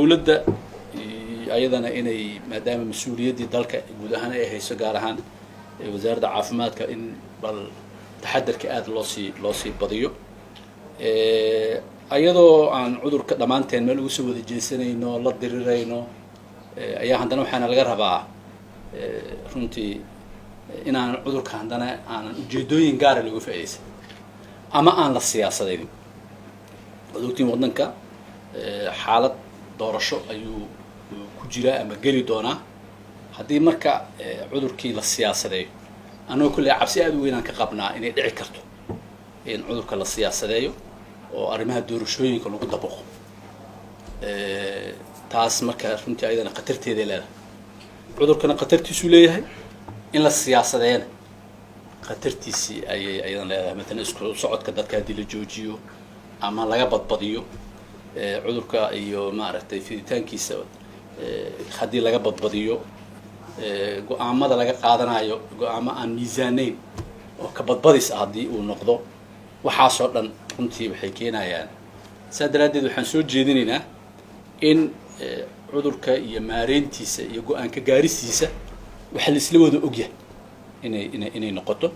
dawladda ayadana inay maadaama mas'uuliyaddii dalka guud ahaan ay hayso gaar ahaan wasaaradda caafimaadka in bal taxadarka aad loo sii badiyo ayadoo aan cudurka dhamaanteen meel ugu soo wada jeesanayno la dirirayno ayaa haddana waxaana laga rabaa runtii inaan cudurka haddana aanan ujeedooyin gaara lagu faa'iidaysan ama aan la siyaasadaynin ogtiin waddanka xaalad doorasho ayuu ku jiraa ama geli doonaa haddii marka cudurkii la siyaasadeeyo anoo kulley cabsi aad u weyn aan ka qabnaa inay dhici karto in cudurka la siyaasadeeyo oo arrimaha doorashooyinka lagu dabaqo taas marka runtii ayadana khatarteeda leedahay cudurkana khatartiisu leeyahay in la siyaasadeeyana khatartiisii ayay ayadana leedahay مثلا isku socodka dadka haddii la joojiyo ama laga badbadiyo cudurka iyo maaragtay fiditaankiisa haddii laga badbadiyo go'aamada laga qaadanayo go'aamo aan miisaanayn oo ka badbadis ah haddii uu noqdo waxaasoo dhan runtii waxay keenayaan saa daraaddeed waxaan soo jeedinaynaa in cudurka iyo maareyntiisa iyo go'aanka gaaristiisa waxa la isla wada ogyahay inay noqoto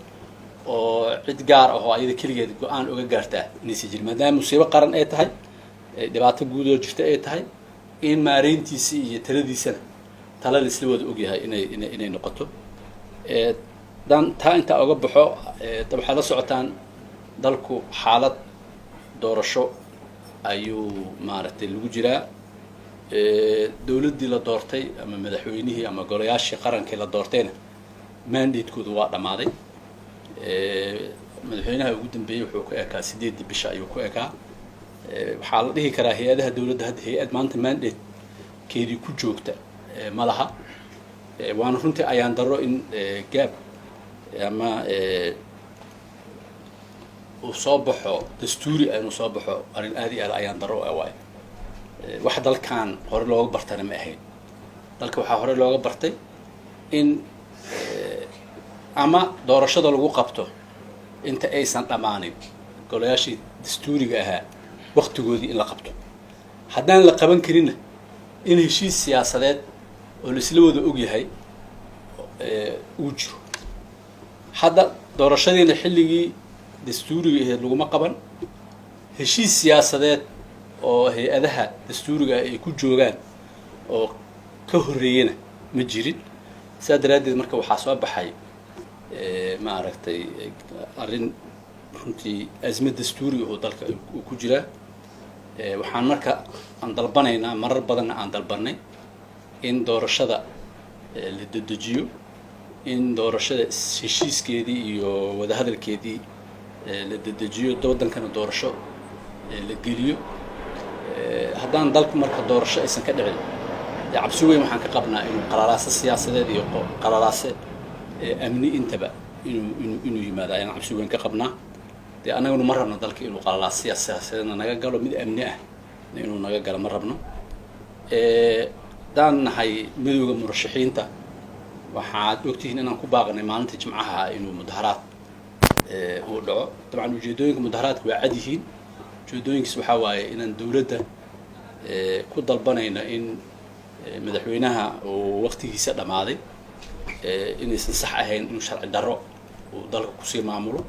oo cid gaar ah oo ayada keligeed go'aan uga gaartaa inaysan jirin maadaama musiibo qaran ay tahay dhibaato guud oo jirta ay tahay in maareyntiisa iyo taladiisana tala la isla wada ogyahay inay noqoto dan taa inta uga baxo waxaa la socotaan dalku xaalad doorasho ayuu maaragtay lagu jiraa dawladdii la doortay ama madaxweynihii ama golayaashii qarankii la doortayna mandatekoodu waa dhammaaday madaxweynaha ugu dambeeyey wuxuu ku ekaa 8 bisha ayuu ku ekaa waxaa la dhihi karaa hay-adaha dawladda hadda hay-ad maanta mandatekeedii ku joogta ma laha waana runtii ayaan daro in gaab ama uu soo baxo dastuuri inuu soo baxo arrin aad iyo aad ayaan daro waay wax dalkan hore looga bartana ma ahayn dalka waxaa hore looga bartay in ama doorashada lagu qabto inta aysan dhammaanin golayaashii dastuuriga ahaa waqtigoodii in la qabto haddaan la qaban karinna in heshiis siyaasadeed oo la isla wada ogyahay uu jiro hadda doorashadiina xilligii dastuuriga ahayd laguma qaban heshiis siyaasadeed oo hay-adaha dastuuriga ay ku joogaan oo ka horreeyana ma jirin saa daraaddeed marka waxaa soo baxay maaragtay arrin runtii azmad dastuuri oo dalka uu ku jiraa waxaan marka aan dalbanaynaa marar badanna aan dalbanay in doorashada la dedejiyo in doorashada heshiiskeedii iyo wadahadalkeedii la dedejiyo waddankana doorasho la geliyo haddaan dalku marka doorasho aysan ka dhicin cabsi weyn waxaan ka qabnaa inuu qalalaase siyaasadeed iyo qalalaase amni intaba inuu yimaado ayaan cabsi weyn ka qabnaa dee annaguna ma rabno dalka inuu qalalaase siyaasadeedna naga galo mid amni ah inuu naga galo ma rabno haddaan nahay midowda murashaxiinta waxaad ogtihiin inaan ku baaqnay maalinta jimcaha inuu mudaharaad uu dhaco dabcan ujeedooyinka mudaharaadka waa cad yihiin ujeedooyinkiis waxaa waaye inaan dawladda ku dalbanayno in madaxweynaha uu waqtigiisa dhammaaday inaysan sax ahayn inuu sharci darro uu dalka kusii maamulo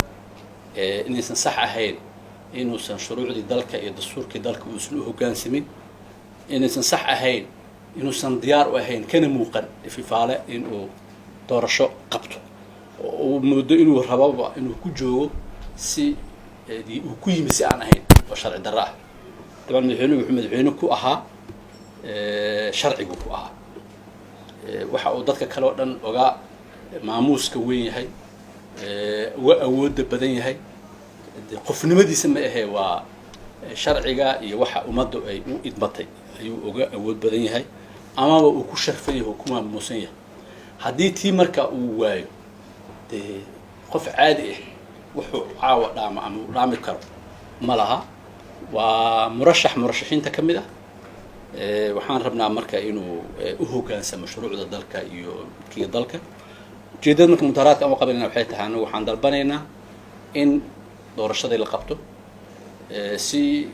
inaysan sax ahayn inuusan shuruucdii dalka iyo dastuurkii dalka uusan u hoggaansamin inaysan sax ahayn inuusan diyaar u ahayn kana muuqan ififaale inuu doorasho qabto oo uu moodo inuu rababa inuu ku joogo si uu ku yimi si aan ahayn oo sharci darro ah dabcan madaxweynuhu wuxuu madaxweyne ku ahaa sharcigu ku ahaa waxa uu dadka kale oo dhan oga maamuuska weyn yahay uga awoodda badan yahay qofnimadiisa ma ahee waa sharciga iyo waxa ummaddu ay u idmatay ayuu uga awood badan yahay amaba uu ku sharfan yahay oo ku maamuusan yahay haddii tii marka uu waayo dee qof caadi ah wuxuu caawa dhaama ama uu dhaami karo ma laha waa murashaxiinta ka mid ah waxaan rabnaa marka inuu u hoggaansamo shuruucda dalka iyo midkiga dalka ujeedada marka mudaharaadka aan u qabanayna waxay tahay anagu waxaan dalbanaynaa in doorashadii la qabto si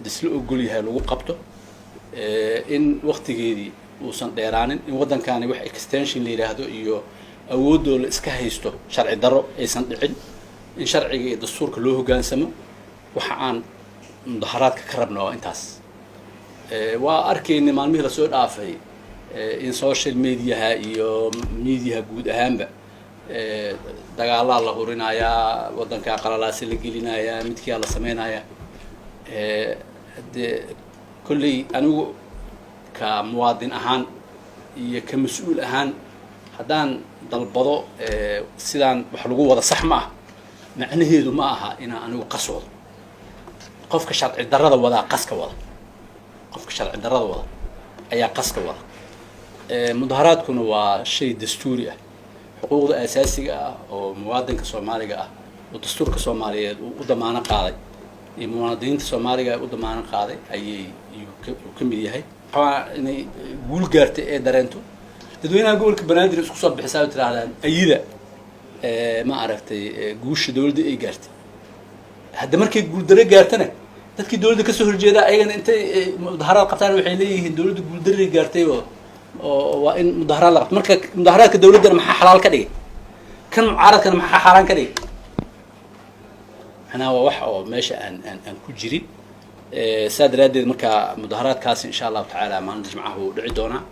isla ogol yahay lagu qabto إن وقت جدي وصل ديرانين إن ودن كان يروح extension اللي يراهدو إيو أودو الإسكاهيستو شرع الدرو أيسن دعين إن شرعي الدستور كله جان سمو وحان مظاهرات كقربنا وإنتاس وأركي إن مالمي رسول آفي إن سوشيال ميديا إيو ميديا جود أهم دجال الله هورينايا ودن كقرلا سلقينايا متكي الله سمينايا كل أنو كمواطن أهان كمسؤول أهان هدان ضلبضو سيدان وحلقوا وضع صح معه معنى هيدو معها إنا أنو قصوض قفك شرع الدرادة وضع قسك وضع قفك شرع الدرادة وضع أي قسك وضع مظاهرات كانوا شيء دستوري حقوق أساسية أو مواطن كصومالي ودستور كصومالي وضمانة قاضي المواطنين الصومالية وضمانة قاضي أي يكمل هاي طبعا إني قول قارت درنتو تدوين أقول كبنادر يسقط بحساب ترى على أيدا ما عرفت قوش دولد أي قارت هذا مركي قول دري قارتنا تذكر دولد كسر الجدا أيضا أنت مظاهرات قطار وحيليه دولد قول دري قارتي وإن مظاهرات لقط مركي مظاهرات كدولد أنا حلال كذي كان عارض كان حرام كذي أنا وح ماشي أن كجري ساد رادي مركا مظاهرات كاس إن شاء الله تعالى ما نجمعه دعيدونا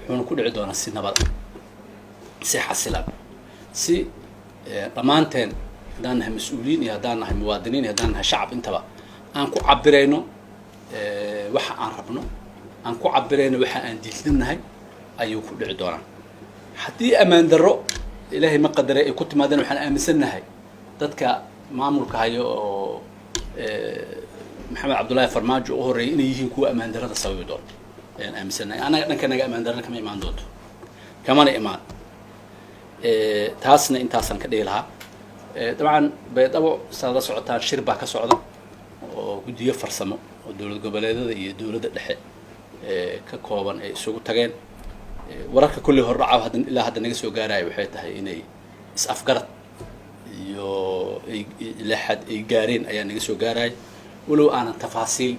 حنا كل عدونا السنة بعد صحة السلام سي ضمانتين دانها مسؤولين يا دانها مواطنين يا دانها شعب انتبه أنكو عبرينه وح عن ربنا أنكو عبرينه وح عن ديتنا هاي أيوه كل عدونا حتى أمان درو إلهي ما قدر كنت ما دنا وحنا أمسنا هاي تذكر معمول كهايو محمد عبد الله فرماجو وهو رئيني يجين كوا أمان درة تسوي دور يعني أمسنا أنا كنا جا أمان درة كم إيمان دوت كمان إيمان تاسنا إن تاسنا كديلها طبعا بيتابع سادة سعودان شربة كسعودة ودي يفرسمه ودولة قبلة ذي دولة الحق كقوابا سوق تجين وراك كله الرعاة هذا إلا هذا نجس وجاراي وحيته إني أفكرت يو لحد إيجارين أيام نجس وجاراي ولو أنا تفاصيل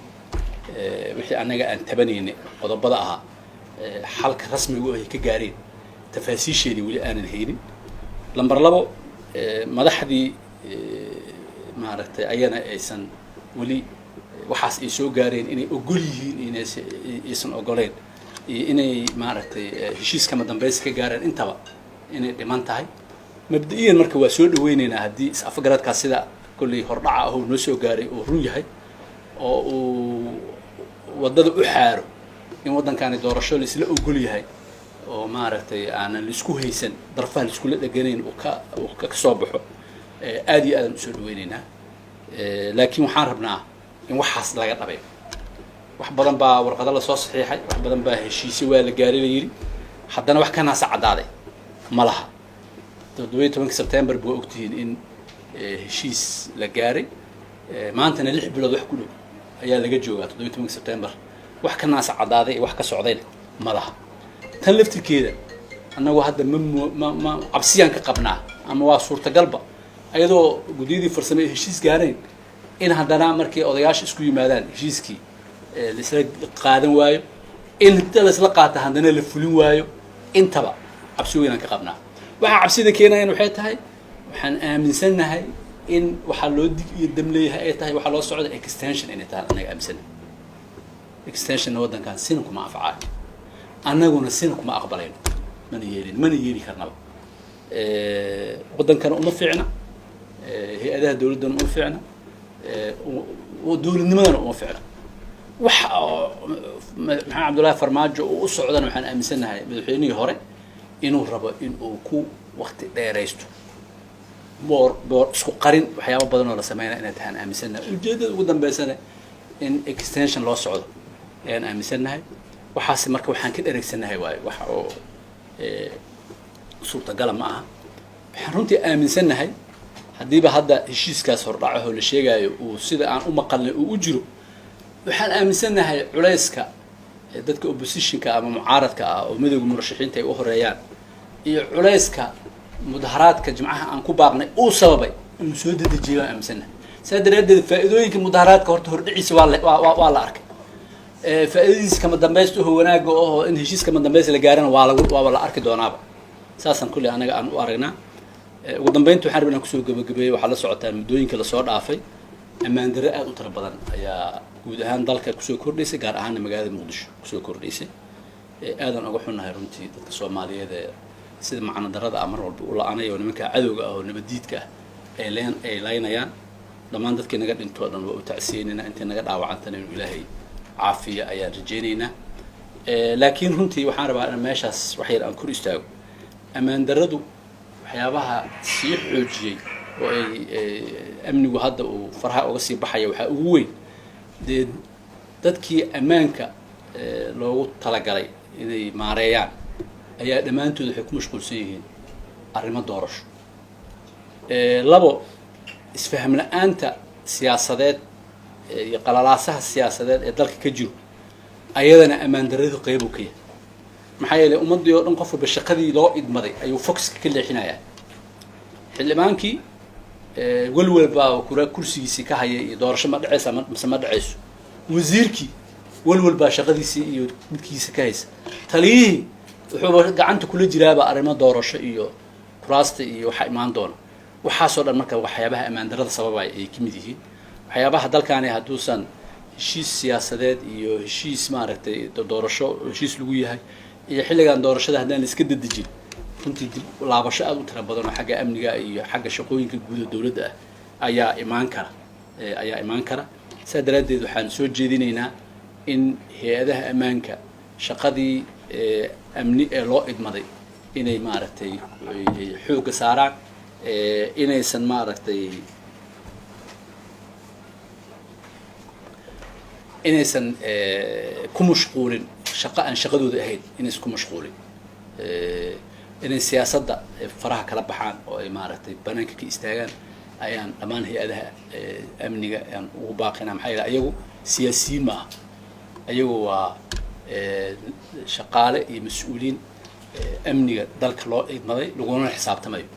وحي أنا جا تبنيني وضبطها حلقة رسمي وهي كجارين تفاصيل شيء ولي أنا الهيني لما رلبوا مدحدي ما عرفت أيانا إيسن ولي وحاس يسوع جارين إني أقوليه إني إيسن أقولين إني ما عرفت هشيس كم دم بس كجارين أنت بقى إني دمان تاعي مبدئيا مركب وسود ويننا هدي أفكرت كاسدا كل هرعة أو نسوا جاري وروجه وضد أحاره إن وضن كان دورشوا لسلا أقوليه هاي وما عرفت أنا الإسكو هيسن ضرفان الإسكو للجنين وكصبحه آدي آدم سود ويننا لكن محاربنا إن وحصل لا يطبع واحد بدن با ورقة الله صوص صحيحة واحد بدن با هالشيء سوى الجاري ليري حتى أنا وحكي ناس عدالة ملها تدويت من سبتمبر بوقتين إن هالشيء الجاري ما أنت نلح بلاد وح كله أيها اللي جت جوات تدويت من سبتمبر وحكي ناس عدالة وحكي سعودين ملها تلفت كده أنا واحد ما عبسيان كقبناه أما وصورة قلبه أيضا جديدي فرصة هالشيء جارين إن هذا مركي أضياش إسكوي مادان هالشيء لسه قادم وايو إن أنت لسه قاعدة عندنا الفلون وايو أنت بقى عبسوينا كقبنا وعبسينا كينا إنه حياتها هاي وحن آمن سنة هاي إن وحلود يدم لي هاي تاي وحلو الصعود إكستنشن إن تاع أنا آمن سنة إكستنشن هو ده كان سنكم مع أفعال أنا قلنا سنكم مع أقبلين من يجيني كرنا وده كانوا مفعنا هي أداة دولة دون مفعنا ودول النمر مفعنا محمد عبد الله فرماجو وصعدنا وحن أمسنا هاي مدحيني هوري إنه ربا إنه كو وقت دايريستو بور سكو قرين وحياة بدن ولا سمينا إن تهان أمسنا الجديد قدام بسنة إن إكستنشن لو صعد يعني أمسنا هاي وحاسس مركب وحن كده إركسنا هاي واي صورة قلم معها حنونتي أمسنا هاي هدي بهذا الشيء كسر رعاه للشيء جاي وصيد عن قل وأجره waxaan aaminsanahay culayska dadka opposition-ka ama mucaaradka ah oo midowga murashaxiinta ay u horeeyaan iyo culayska mudaharaadka jimcaha aan ku baaqnay oo sababay inuu soo dedejiyo aaminsanahay saadaradeed faa'iidooyinka mudaharaadka horta hordhiciisa waa la arkay فإذا كم دمبيسته هو ناقو إن هشيس كم دمبيس اللي جارنا ولا أركض ونابا أساسا كل أنا وأرجنا ودمبينتو حربنا كسوق جبي وحلا صعدة مدوين كلا صعد عافي أما عند رأى أطر بدن يا ودهان ضلك كسوق كرديسي جار أهان مجال مقدش كسوق كرديسي هذا أقولنا هيرنتي تكسوق مالية ذا سيد معنا درد أمر ولا أنا يوم منك عدو أو نبديتك إيلين يا لما عندك نقد أنتوا وتأسيننا أنت نقد أو عنتنا من إلهي عافية أيا رجينينا لكن هنتي وحارب أنا ماشاس وحير أن كل يستوي أما ندردو حيابها سيح حجي وأمني وهذا وفرها وقصي بحيا وحقوين dadkii ammaanka loogu talagalay inay maareeyaan ayaa dhamaantood waxay ku mashquulsan yihiin arrimo doorasho labo isfaham la'aanta siyaasadeed iyo qalalaasaha siyaasadeed ee dalka ka jiro ayadana ammaan darradu qayb u ka yahay maxaa yeelay ummadii oo dhan qof walba shaqadii loo idmaday ayuu focuska ka leexinayaa xildhibaankii walwalbaa kursigiisii ka hayay iyo doorasho ma dhacaysa mise ma dhacayso wasiirkii walwalbaa shaqadiisii iyo midkiisa ka haysa taliyihii wuxuu gacanta kula jiraaba arrimo doorasho iyo kuraasta iyo waxa imaan doona waxaasoo dhan marka waxyaabaha ammaan darrada sababay ay ka mid yihiin waxyaabaha dalkaani hadduusan heshiis siyaasadeed iyo heshiis maaragtay doorasho heshiis lagu yahay iyo xilligan doorashada haddaan la iska dadejin runtii laabasho aad u tiro badan oo xagga amniga iyo xagga shaqooyinka guud ee dawladda ah ayaa imaan kara saa daraaddeed waxaan soo jeedinaynaa in hay-adaha ammaanka shaqadii amni ee loo idmaday inay maaragtay xoogga saaraan inaysan maaragtay inaysan ku mashquulin shaqo aan shaqadooda ahayn inaysan ku mashquulin inay siyaasadda faraha kala baxaan oo ay maaragtay banaanka ka istaagaan ayaan dhammaan hay-adaha amniga aan ugu baaqinaa maxaa yeelay ayagu siyaasiyiin maaha ayagu waa shaqaale iyo mas-uuliyiin amniga dalka loo idmaday laguna xisaabtamayo